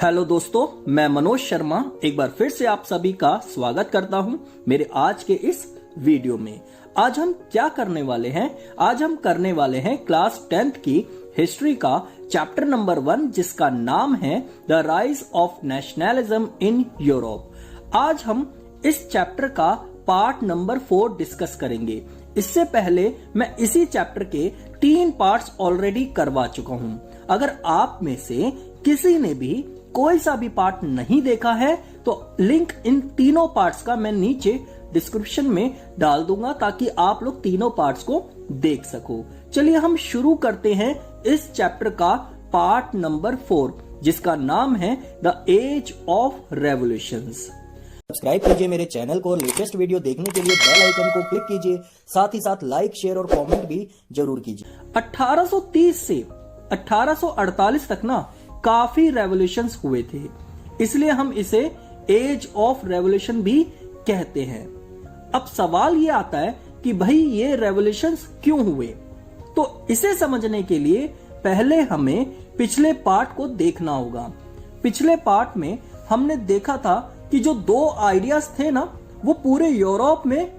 Hello दोस्तों, मैं मनोज शर्मा एक बार फिर से आप सभी का स्वागत करता हूं मेरे आज के इस वीडियो में। आज हम क्या करने वाले हैं? आज हम करने वाले हैं क्लास 10th की हिस्ट्री का चैप्टर नंबर 1, जिसका नाम है the rise of nationalism in Europe. आज हम इस चैप्टर का पार्ट नंबर 4 डिस्कस करेंगे। इससे पहले मैं इसी चैप्टर के 3 पार्ट्स ऑलरेडी करवा चुका हूं। अगर आप में से किसी ने भी कोई सा भी पार्ट नहीं देखा है तो लिंक इन तीनों पार्ट्स का मैं नीचे डिस्क्रिप्शन में डाल दूंगा ताकि आप लोग तीनों पार्ट्स को देख सको। चलिए हम शुरू करते हैं इस चैप्टर का पार्ट नंबर 4, जिसका नाम है the age of revolutions. Subscribe कीजिए मेरे चैनल को और लेटेस्ट वीडियो देखने के लिए बेल आइकन को क्लिक कीजिए। साथ ही साथ लाइक, शेयर और कमेंट भी जरूर कीजिए। 1830 से 1848 तक ना काफी रेवोल्यूशंस हुए थे, इसलिए हम इसे एज ऑफ रेवोल्यूशन भी कहते हैं। अब सवाल ये आता है कि भाई ये रेवोल्यूशंस क्यों हुए? तो इसे समझने के लिए पहले हमें पिछले पार्ट को देखना होगा। पिछले पार्ट में हमने देखा था कि जो 2 आइडियाज थे ना, वो पूरे यूरोप में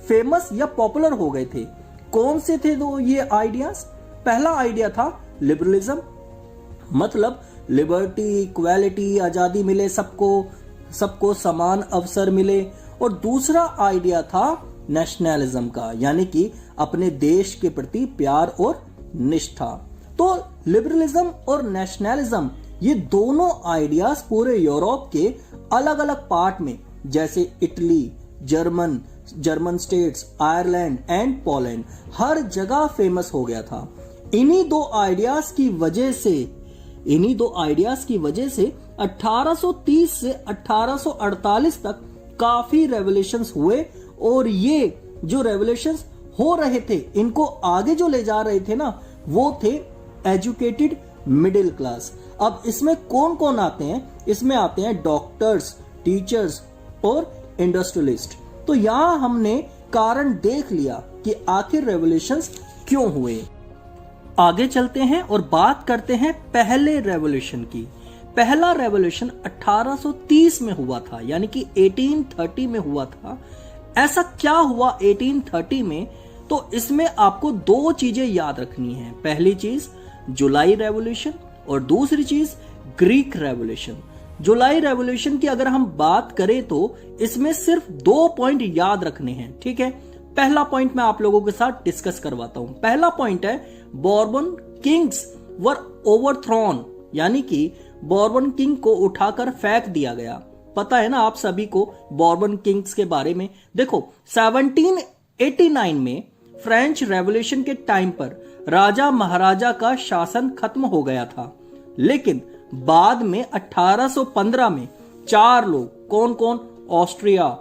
फेमस या पॉपुलर हो गए थे। कौन से थे दो ये आइडियाज? पहला आइडिया था लिबरलिज्म, मतलब लिबर्टी, इक्वालिटी, आजादी मिले सबको समान अवसर मिले। और दूसरा आइडिया था नेशनलिज्म का, यानी कि अपने देश के प्रति प्यार और निष्ठा। तो लिबरलिज्म और नेशनलिज्म ये दोनों आइडियाज पूरे यूरोप के अलग अलग पार्ट में, जैसे Italy, German states, Ireland and Poland, हर जगह फेमस हो गया था। इन्हीं दो आइडियाज की वजह से 1830 से 1848 तक काफी रेवोल्यूशंस हुए। और ये जो रेवोल्यूशंस हो रहे थे, इनको आगे जो ले जा रहे थे ना, वो थे एजुकेटेड मिडिल क्लास। अब इसमें कौन कौन आते हैं? इसमें आते हैं डॉक्टर्स, टीचर्स और इंडस्ट्रियलिस्ट। तो यहां हमने कारण देख लिया कि आखिर रेवोल्यूशंस क्यों हुए। आगे चलते हैं और बात करते हैं पहले रेवोल्यूशन की। पहला रेवोल्यूशन 1830 में हुआ था, यानी कि 1830 में हुआ था। ऐसा क्या हुआ 1830 में? तो इसमें आपको 2 चीजें याद रखनी है। पहली चीज जुलाई रेवोल्यूशन और दूसरी चीज ग्रीक रेवोल्यूशन। जुलाई रेवोल्यूशन की अगर हम बात करें तो इसमें सिर्फ 2 पॉइंट याद रखने हैं, ठीक है? पहला पॉइंट मैं आप लोगों के साथ डिस्कस करवाता हूं। पहला पॉइंट है बॉर्बन किंग्स वर ओवरथ्रोन, यानी कि बॉर्बन किंग को उठाकर फेंक दिया गया। पता है ना आप सभी को बॉर्बन किंग्स के बारे में। देखो 1789 में फ्रेंच रेवोल्यूशन के टाइम पर राजा महाराजा का शासन खत्म हो गया था, लेकिन बाद में 1815 में 4 लोग, कौन कौन? ऑस्ट्रिया,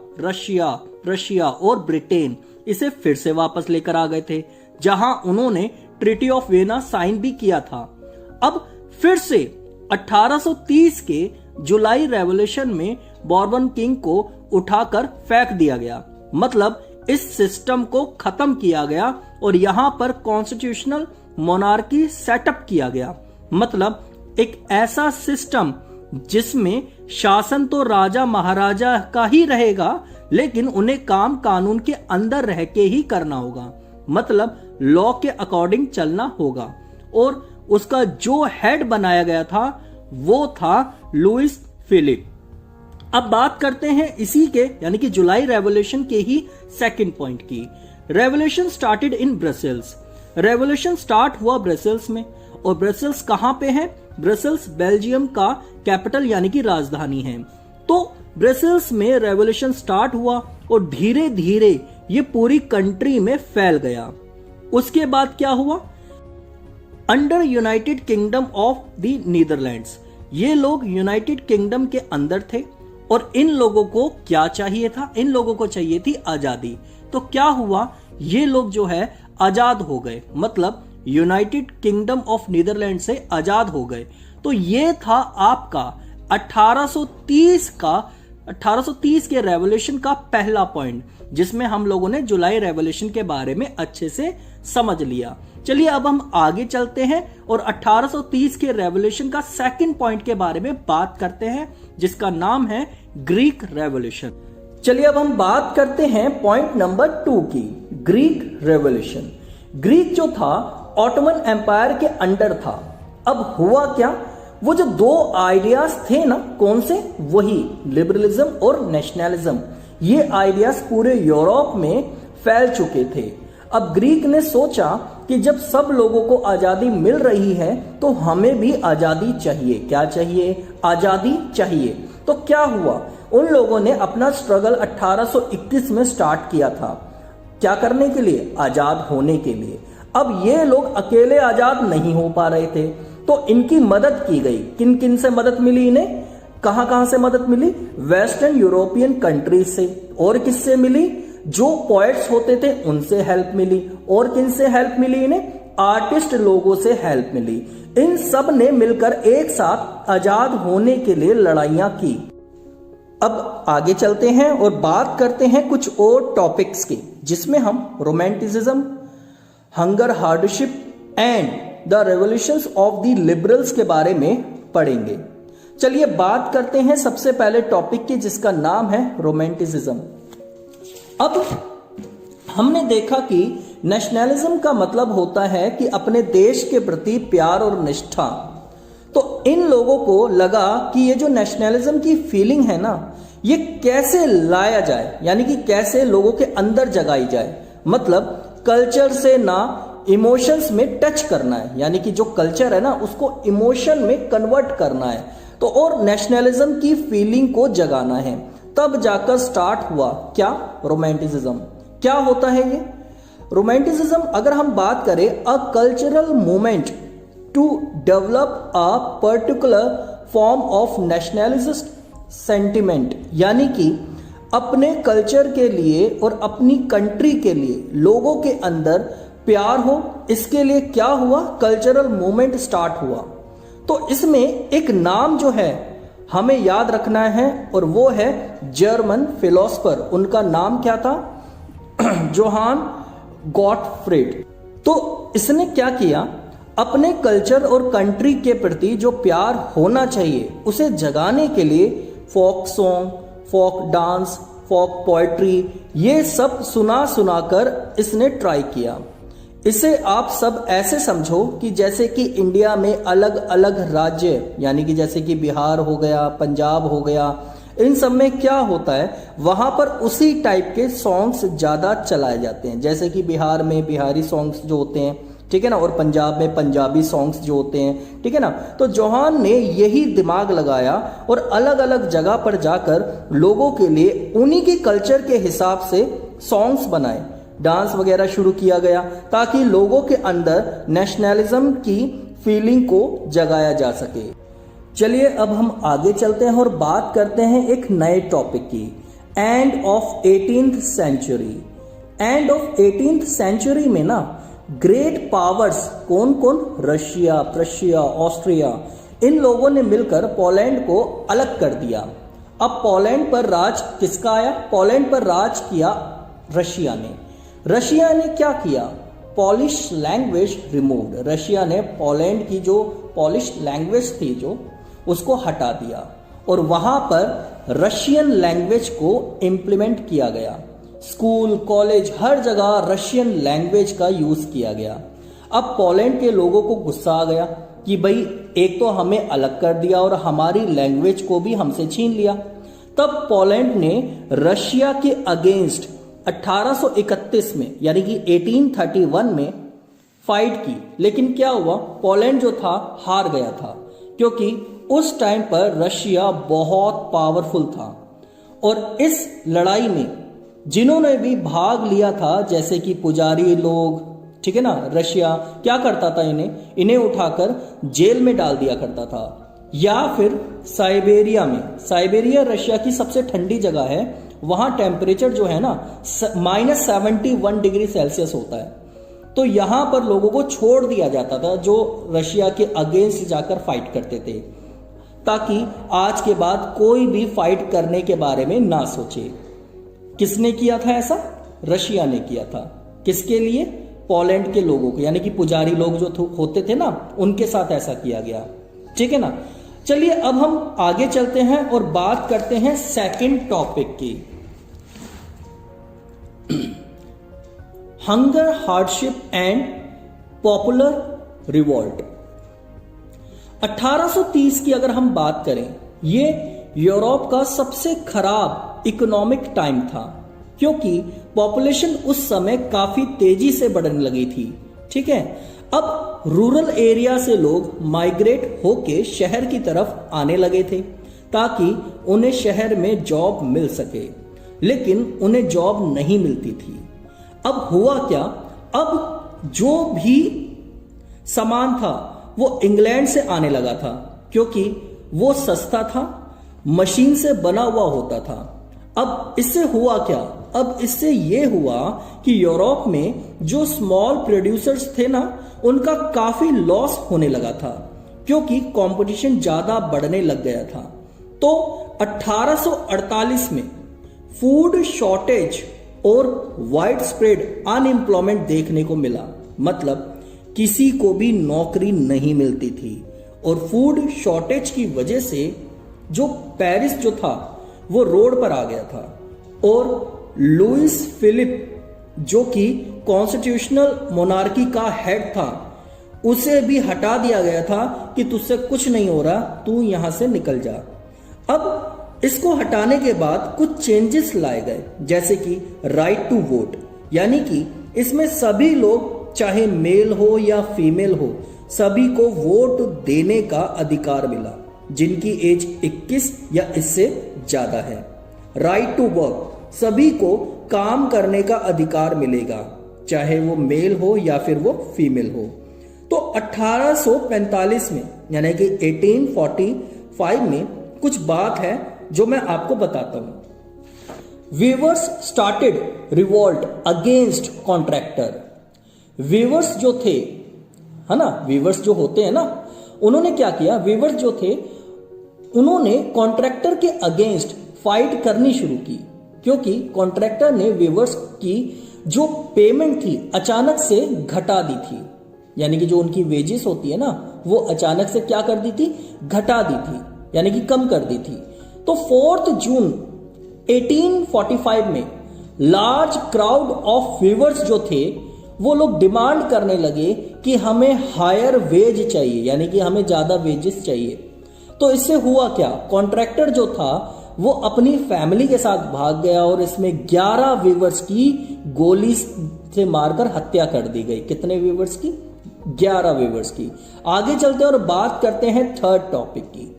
रशिया और ब्रिटेन, इसे फिर से वापस लेकर आ गए थे, जहां उन्होंने ट्रीटी ऑफ वेना साइन भी किया था। अब फिर से 1830 के जुलाई रेवोल्यूशन में बॉर्बन किंग को उठाकर फेंक दिया गया, मतलब इस सिस्टम को खत्म किया गया और यहां पर कॉन्स्टिट्यूशनल मोनार्की सेटअप किया गया। मतलब एक ऐसा सिस्टम जिसमें शासन तो राजा महाराजा का ही रहेगा, लेकिन उन्हें काम कानून के अंदर रह के ही करना होगा, मतलब लॉ के अकॉर्डिंग चलना होगा। और उसका जो हेड बनाया गया था वो था लुइस फिलिप। अब बात करते हैं इसी के, यानी कि जुलाई रेवोल्यूशन के ही सेकंड पॉइंट की। Revolution started in Brussels. Revolution start हुआ ब्रसेल्स में। और ब्रसेल्स कहां पे है? ब्रसेल्स बेल्जियम का कैपिटल यानी कि राजधानी है। तो ब्रसेल्स में रेवोल्यूशन स्टार्ट हुआ और धीरे धीरे ये पूरी कंट्री में फैल गया। उसके बाद क्या हुआ? Under United kingdom of the Netherlands, ये लोग यूनाइटेड किंगडम के अंदर थे और इन लोगों को क्या चाहिए था? इन लोगों को चाहिए थी आजादी। तो क्या हुआ? ये लोग जो है आजाद हो गए, मतलब यूनाइटेड किंगडम ऑफ नीदरलैंड से आजाद हो गए। तो ये था आपका 1830 के रेवोल्यूशन का पहला पॉइंट, जिसमें हम लोगों ने जुलाई रेवोल्यूशन के बारे में अच्छे से समझ लिया। चलिए अब हम आगे चलते हैं और 1830 के रेवोल्यूशन का सेकंड पॉइंट के बारे में बात करते हैं, जिसका नाम है ग्रीक रेवोल्यूशन। चलिए अब हम बात करते हैं पॉइंट नंबर 2 की, ग्रीक रेवोल्यूशन। ग्रीक जो था ऑटोमन एम्पायर के अंडर था। अब हुआ क्या, वो जो दो आइडियाज थे ना, कौन से, वही लिबरलिज्म और नेशनलिज्म, ये आइडियाज पूरे यूरोप में फैल चुके थे। अब ग्रीक ने सोचा कि जब सब लोगों को आजादी मिल रही है तो हमें भी आजादी चाहिए। क्या चाहिए, आजादी चाहिए। तो क्या हुआ, उन लोगों ने अपना स्ट्रगल 1831 में स्टार्ट किया था। क्या करने के लिए, आजाद होने के लिए। अब ये लोग अकेले आजाद नहीं हो पा रहे थे, तो इनकी मदद की गई। किन किन से मदद मिली इन्हें, कहां कहां से मदद मिली, वेस्टर्न यूरोपियन कंट्रीज से। और किससे मिली, जो पोएट्स होते थे उनसे हेल्प मिली। और किन से हेल्प मिली इन्हें, आर्टिस्ट लोगों से हेल्प मिली। इन सब ने मिलकर एक साथ आजाद होने के लिए लड़ाइयां की। अब आगे चलते हैं और बात करते हैं कुछ और टॉपिक्स की, जिसमें हम romanticism, hunger hardship and the revolutions of the liberals के बारे में पढ़ेंगे। चलिए बात करते हैं सबसे पहले टॉपिक की, जिसका नाम है रोमांटिसिज्म। अब हमने देखा कि नेशनलिज्म का मतलब होता है कि अपने देश के प्रति प्यार और निष्ठा। तो इन लोगों को लगा कि ये जो नेशनलिज्म की फीलिंग है ना, ये कैसे लाया जाए, यानी कि कैसे लोगों के अंदर जगाई जाए। मतलब कल्चर से ना इमोशंस में टच करना है, यानी कि जो कल्चर है ना उसको इमोशन में कन्वर्ट करना है। तो और नेशनलिज्म की फीलिंग को जगाना है। तब जाकर स्टार्ट हुआ क्या, रोमांटिसिज्म। क्या होता है ये रोमांटिसिज्म, अगर हम बात करें, a cultural movement to develop a particular form of nationalist sentiment, यानी कि अपने कल्चर के लिए और अपनी कंट्री के लिए लोगों के अंदर प्यार हो, इसके लिए क्या हुआ, कल्चरल मूवमेंट स्टार्ट हुआ। तो इसमें एक नाम जो है हमें याद रखना है, और वो है जर्मन फिलोसफर। उनका नाम क्या था, जोहान गॉटफ्रीड। तो इसने क्या किया, अपने कल्चर और कंट्री के प्रति जो प्यार होना चाहिए उसे जगाने के लिए फोक सॉन्ग, फोक डांस, फोक पोएट्री, ये सब सुना सुनाकर इसने ट्राई किया। इसे आप सब ऐसे समझो कि जैसे कि इंडिया में अलग अलग राज्य, यानी कि जैसे कि बिहार हो गया, पंजाब हो गया, इन सब में क्या होता है, वहां पर उसी टाइप के सॉन्ग्स ज्यादा चलाए जाते हैं। जैसे कि बिहार में बिहारी सॉन्ग्स जो होते हैं, ठीक है ना, और पंजाब में पंजाबी सॉन्ग्स जो होते हैं, ठीक है ना। तो जोहान ने यही दिमाग लगाया और अलग अलग जगह पर जाकर लोगों के लिए उन्हीं के कल्चर के हिसाब से सॉन्ग्स बनाए, डांस वगैरह शुरू किया गया, ताकि लोगों के अंदर नेशनलिज्म की फीलिंग को जगाया जा सके। चलिए अब हम आगे चलते हैं और बात करते हैं एक नए टॉपिक की, end of 18th century. End of 18th century में ना ग्रेट पावर्स कौन कौन, रशिया, प्रशिया, ऑस्ट्रिया, इन लोगों ने मिलकर पोलैंड को अलग कर दिया। अब पोलैंड पर राज किसका आया, पोलैंड पर राज किया रशिया ने। रशिया ने क्या किया, पॉलिश लैंग्वेज रिमूव्ड। रशिया ने पोलैंड की जो पॉलिश लैंग्वेज थी जो, उसको हटा दिया और वहां पर रशियन लैंग्वेज को इंप्लीमेंट किया गया। स्कूल, कॉलेज, हर जगह रशियन लैंग्वेज का यूज किया गया। अब पोलैंड के लोगों को गुस्सा आ गया कि भाई एक तो हमें अलग कर दिया और हमारी लैंग्वेज को भी हमसे छीन लिया। तब पोलैंड ने रशिया के अगेंस्ट 1831 में, यानी कि 1831 में फाइट की। लेकिन क्या हुआ, पोलैंड जो था हार गया था, क्योंकि उस टाइम पर रशिया बहुत पावरफुल था। और इस लड़ाई में जिन्होंने भी भाग लिया था, जैसे कि पुजारी लोग, ठीक है ना, रशिया क्या करता था, इन्हें उठाकर जेल में डाल दिया करता था, या फिर साइबेरिया में, साइबेरिया रशिया की सबसे ठंडी जगह है, वहां टेम्परेचर जो है ना -71 डिग्री सेल्सियस होता है। तो यहां पर लोगों को छोड़ दिया जाता था जो रशिया के अगेंस्ट जाकर फाइट करते थे, ताकि आज के बाद कोई भी फाइट करने के बारे में ना सोचे। किसने किया था ऐसा, रशिया ने किया था। किसके लिए, पोलैंड के लोगों को, यानी कि पुजारी लोग जो होते थे ना, उनके साथ ऐसा किया गया। ठीक है ना। चलिए अब हम आगे चलते हैं और बात करते हैं सेकंड टॉपिक की, hunger, hardship and popular revolt. 1830 की अगर हम बात करें, ये यूरोप का सबसे खराब इकोनॉमिक टाइम था, क्योंकि पॉपुलेशन उस समय काफी तेजी से बढ़ने लगी थी। ठीक है। अब रूरल एरिया से लोग माइग्रेट होके शहर की तरफ आने लगे थे ताकि उन्हें शहर में जॉब मिल सके, लेकिन उन्हें जॉब नहीं मिलती थी। अब हुआ क्या, अब जो भी सामान था वो इंग्लैंड से आने लगा था, क्योंकि वो सस्ता था, मशीन से बना हुआ होता था। अब इससे हुआ क्या, अब इससे ये हुआ कि यूरोप में जो स्मॉल प्रोड्यूसर्स थे ना, उनका काफी लॉस होने लगा था, क्योंकि कंपटीशन ज्यादा बढ़ने लग गया था। तो 1848 में फूड शॉर्टेज और वाइड स्प्रेड अनएम्प्लॉयमेंट देखने को मिला, मतलब किसी को भी नौकरी नहीं मिलती थी। और फूड शॉर्टेज की वजह से जो पेरिस जो था वो रोड पर आ गया था, और लुइस फिलिप जो कि कॉन्स्टिट्यूशनल मोनार्की का हेड था, उसे भी हटा दिया गया था कि तुझसे कुछ नहीं हो रहा, तू यहां से निकल जा। अब इसको हटाने के बाद कुछ चेंजेस लाए गए, जैसे कि राइट टू वोट, यानी कि इसमें सभी लोग, चाहे मेल हो या फीमेल हो, सभी को वोट देने का अधिकार मिला, जिनकी एज 21 या इससे ज्यादा है। राइट टू वर्क, सभी को काम करने का अधिकार मिलेगा, चाहे वो मेल हो या फिर वो फीमेल हो। तो 1845 में, यानी कि 1845 में कुछ बात है जो मैं आपको बताता हूं। Weavers started revolt against contractor. Weavers जो थे, है ना, वीवर्स जो होते हैं ना, उन्होंने क्या किया, वीवर्स जो थे उन्होंने कॉन्ट्रैक्टर के अगेंस्ट फाइट करनी शुरू की, क्योंकि कॉन्ट्रैक्टर ने वीवर्स की जो पेमेंट थी अचानक से घटा दी थी, यानी कि जो उनकी वेजेस होती है ना, वो अचानक से क्या कर दी थी, घटा दी थी, यानी कि कम कर दी थी। तो 4 जून 1845 में लार्ज क्राउड ऑफ वीवर्स जो थे वो लोग डिमांड करने लगे कि हमें हायर वेज चाहिए, यानी कि हमें ज्यादा वेजेस चाहिए। तो इससे हुआ क्या, कॉन्ट्रैक्टर जो था वो अपनी फैमिली के साथ भाग गया और इसमें 11 वीवर्स की गोली से मारकर हत्या कर दी गई। कितने वीवर्स की, 11 वीवर्स की। आगे चलते हैं और बात करते हैं थर्ड टॉपिक की,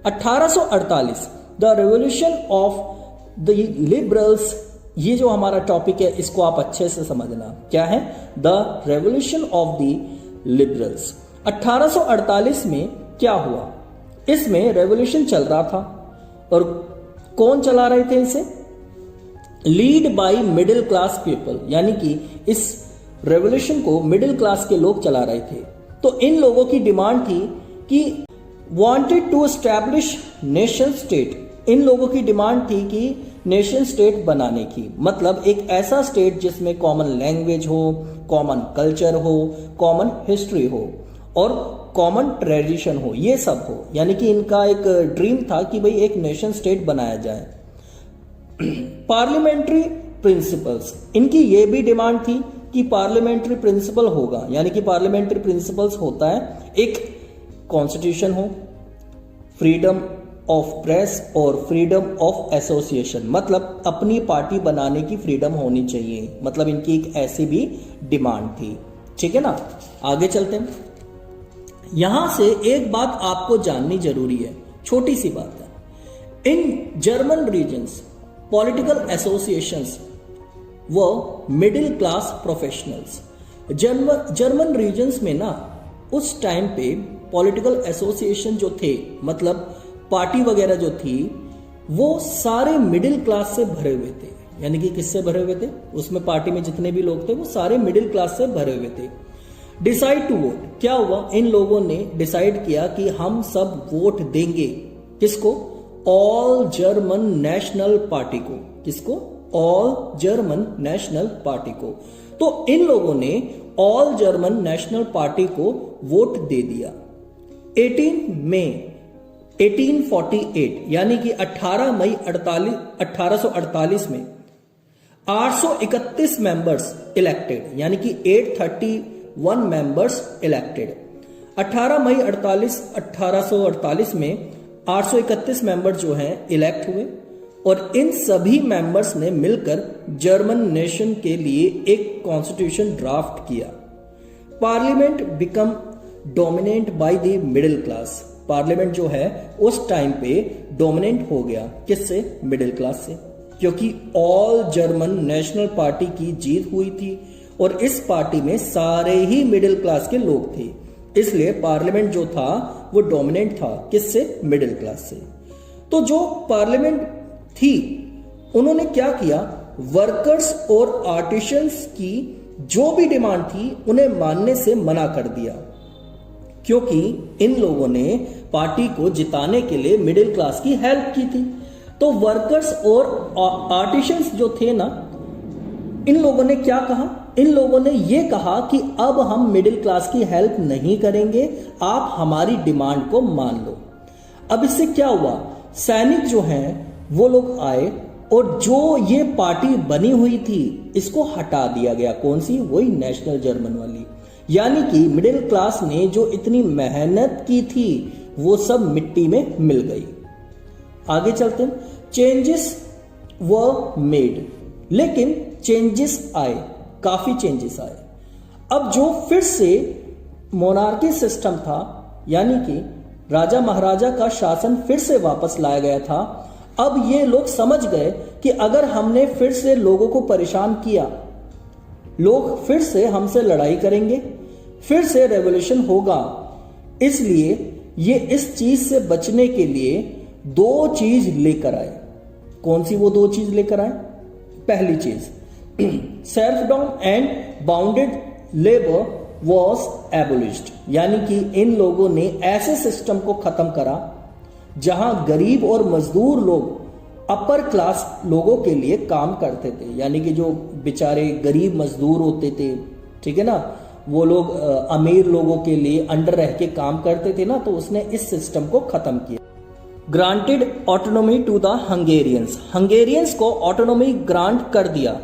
1848 the revolution of the liberals. ये जो हमारा टॉपिक है इसको आप अच्छे से समझना, क्या है, the revolution of the liberals. 1848 में क्या हुआ, इसमें रेवोल्यूशन चल रहा था, और कौन चला रहे थे इसे, lead by middle class people, यानी कि इस रेवोल्यूशन को मिडिल क्लास के लोग चला रहे थे। तो इन लोगों की डिमांड थी कि wanted to establish nation state. इन लोगों की डिमांड थी कि नेशन स्टेट बनाने की, मतलब एक ऐसा स्टेट जिसमें कॉमन लैंग्वेज हो, कॉमन कल्चर हो, कॉमन हिस्ट्री हो और कॉमन ट्रेडिशन हो, ये सब हो। यानी कि इनका एक ड्रीम था कि भाई एक नेशन स्टेट बनाया जाए। पार्लियामेंट्री प्रिंसिपल्स, इनकी ये भी डिमांड थी कि पार्लियामेंट्री प्रिंसिपल होगा, यानी कि पार्लियामेंट्री प्रिंसिपल्स होता है एक कॉन्स्टिट्यूशन हो, फ्रीडम ऑफ प्रेस और फ्रीडम ऑफ एसोसिएशन, मतलब अपनी पार्टी बनाने की फ्रीडम होनी चाहिए, मतलब इनकी एक ऐसी भी डिमांड थी। ठीक है ना। आगे चलते हैं। यहां से एक बात आपको जाननी जरूरी है, छोटी सी बात है। In German regions political associations व middle class professionals. German regions में ना उस टाइम पे पॉलिटिकल एसोसिएशन जो थे, मतलब पार्टी वगैरह जो थी, वो सारे मिडिल क्लास से भरे हुए थे। यानी कि किससे भरे हुए थे, उसमें पार्टी में जितने भी लोग थे वो सारे मिडिल क्लास से भरे हुए थे। डिसाइड टू वोट, क्या हुआ, इन लोगों ने डिसाइड किया कि हम सब वोट देंगे, किसको, ऑल जर्मन नेशनल पार्टी को। किसको, ऑल जर्मन नेशनल पार्टी को। तो इन लोगों ने ऑल जर्मन नेशनल पार्टी को वोट दे दिया। 18 मई 1848 यानी कि 18 मई 1848 में 831 मेंबर्स इलेक्टेड, यानी कि 831 मेंबर्स इलेक्टेड। 18 मई 1848 में 831 मेंबर जो हैं इलेक्ट हुए और इन सभी मेंबर्स ने मिलकर जर्मन नेशन के लिए एक कॉन्स्टिट्यूशन ड्राफ्ट किया। Parliament become dominate by the middle class. Parliament जो है उस टाइम पे डोमिनेट हो गया, किससे? मिडिल क्लास से, क्योंकि ऑल जर्मन नेशनल पार्टी की जीत हुई थी और इस पार्टी में सारे ही मिडिल क्लास के लोग थे, इसलिए पार्लियामेंट जो था वो डोमिनेट था, किससे? मिडिल क्लास से। तो जो पार्लियामेंट थी उन्होंने क्या किया, वर्कर्स और आर्टिशंस की जो भी डिमांड थी उन्हें मानने से मना कर दिया, क्योंकि इन लोगों ने पार्टी को जिताने के लिए मिडिल क्लास की हेल्प की थी। तो वर्कर्स और आर्टिशंस जो थे ना, इन लोगों ने क्या कहा? इन लोगों ने यह कहा कि अब हम मिडिल क्लास की हेल्प नहीं करेंगे, आप हमारी डिमांड को मान लो। अब इससे क्या हुआ, सैनिक जो हैं वो लोग आए और जो ये पार्टी बनी हुई थी इसको हटा दिया गया। कौन सी? वही नेशनल जर्मन वाली। यानी कि मिडिल क्लास ने जो इतनी मेहनत की थी वो सब मिट्टी में मिल गई। आगे चलते हैं। चेंजेस वर मेड, लेकिन चेंजेस आए, काफी चेंजेस आए। अब जो फिर से मोनार्की सिस्टम था, यानी कि राजा महाराजा का शासन फिर से वापस लाया गया था। अब ये लोग समझ गए कि अगर हमने फिर से लोगों को परेशान किया, लोग फिर से हमसे लड़ाई करेंगे, फिर से रेवोल्यूशन होगा। इसलिए ये इस चीज से बचने के लिए दो चीज लेकर आए। कौन सी वो दो चीज लेकर आए? पहली चीज, serfdom and bounded labour was abolished, यानी कि इन लोगों ने ऐसे सिस्टम को खत्म करा जहां गरीब और मजदूर लोग अपर क्लास लोगों के लिए काम करते थे, यानी कि जो बेचारे गरीब मजदूर होते थे, ठीक है ना, वो लोग अमीर लोगों के लिए अंडर रह के काम करते थे ना, तो उसने इस सिस्टम को खत्म किया। Granted autonomy to the Hungarians, Hungarians को ऑटोनॉमी ग्रांट कर दिया,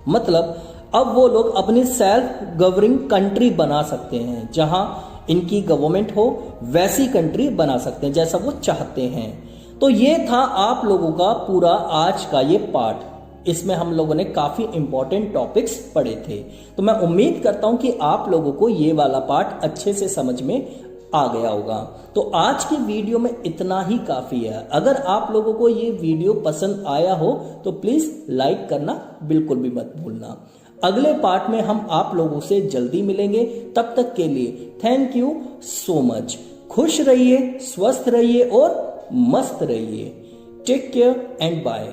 मतलब अब वो लोग अपनी सेल्फ गवर्निंग कंट्री बना सकते हैं, जहां इनकी गवर्नमेंट हो वैसी कंट्री बना सकते हैं जैसा वो चाहते हैं। तो ये था आप लोगों का पूरा आज का ये पार्ट। इसमें हम लोगों ने काफी इंपॉर्टेंट टॉपिक्स पढ़े थे। तो मैं उम्मीद करता हूं कि आप लोगों को ये वाला पार्ट अच्छे से समझ में आ गया होगा। तो आज की वीडियो में इतना ही काफी है। अगर आप लोगों को ये वीडियो पसंद आया हो तो प्लीज लाइक करना बिल्कुल भी मत भूलना। अगले पार्ट में हम आप लोगों से जल्दी मिलेंगे। तब तक के लिए थैंक यू सो मच। खुश रहिए, स्वस्थ रहिए और मस्त रहिए। Take care and bye.